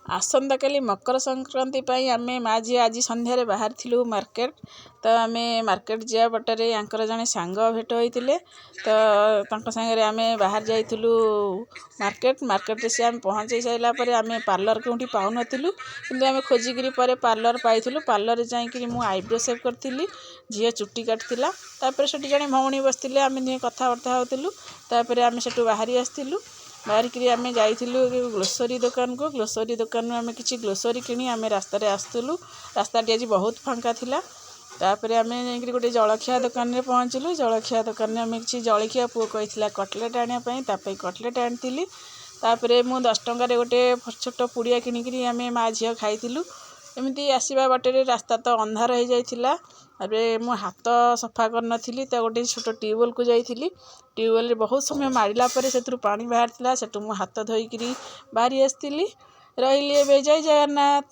आसंता काली मकर संक्रांति आमे माँ झी आज संध्यारे बाहर थिलु मार्केट। तो आमे मार्केट जा बटरे यांकर जने सांग भेट होइतिले। तो तांको संगे आमे बाहर जाइथिलु मार्केट रे से आमे पहुँचे साइला परे आमे पार्लर कोठी पाउ नथिलु, किंतु आमे खोजिगिरी परे पार्लर पाइथिलु। पार्लर रे जाइकिरी मु आईब्रो शेव करथिली, झिया चुट्टी काटथिला। तापर सेठी जने भौणी बसथिले, आमे ने कथावार्ता होतिलु। तापर आमे सेठु बाहरी आस्थिलु। बाहरिकी आमे जाइथिलु ग्रोसरी दुकान को। ग्रोसरी दुकान आमे किछि ग्रोसरी किनी आमे रास्ता रे आस्तुलु। रास्ताटी आज बहुत फांका थिला। तापर आमे जाइकिरी गोटे जलखिया दुकान रे पहुँचिलु। जलखिया दुकान रे आमे किछि जलखिया पुओ कहिथिला कटलेट आनिया पई, तापई कटलेट आनिथिली। तापर मु 10 टंका रे गोटे छोट पुड़िया किनिकिरी आमे मा झिया खाइथिलु। एमिति आसीबा बाटे रास्ता तो अंधार हो जाइथिला। अबे मु हाथ सफा कर नथिली, तो गोटे छोट ट्यूबवेल को जाइथिली। ट्यूबवेल रे बहुत समय मारिला परे सेतरु पानी बाहरथिला। सेटु मु हाथ धोइकिरी बाहरी आस्थिली। रहिली एबे जय जगन्नाथ।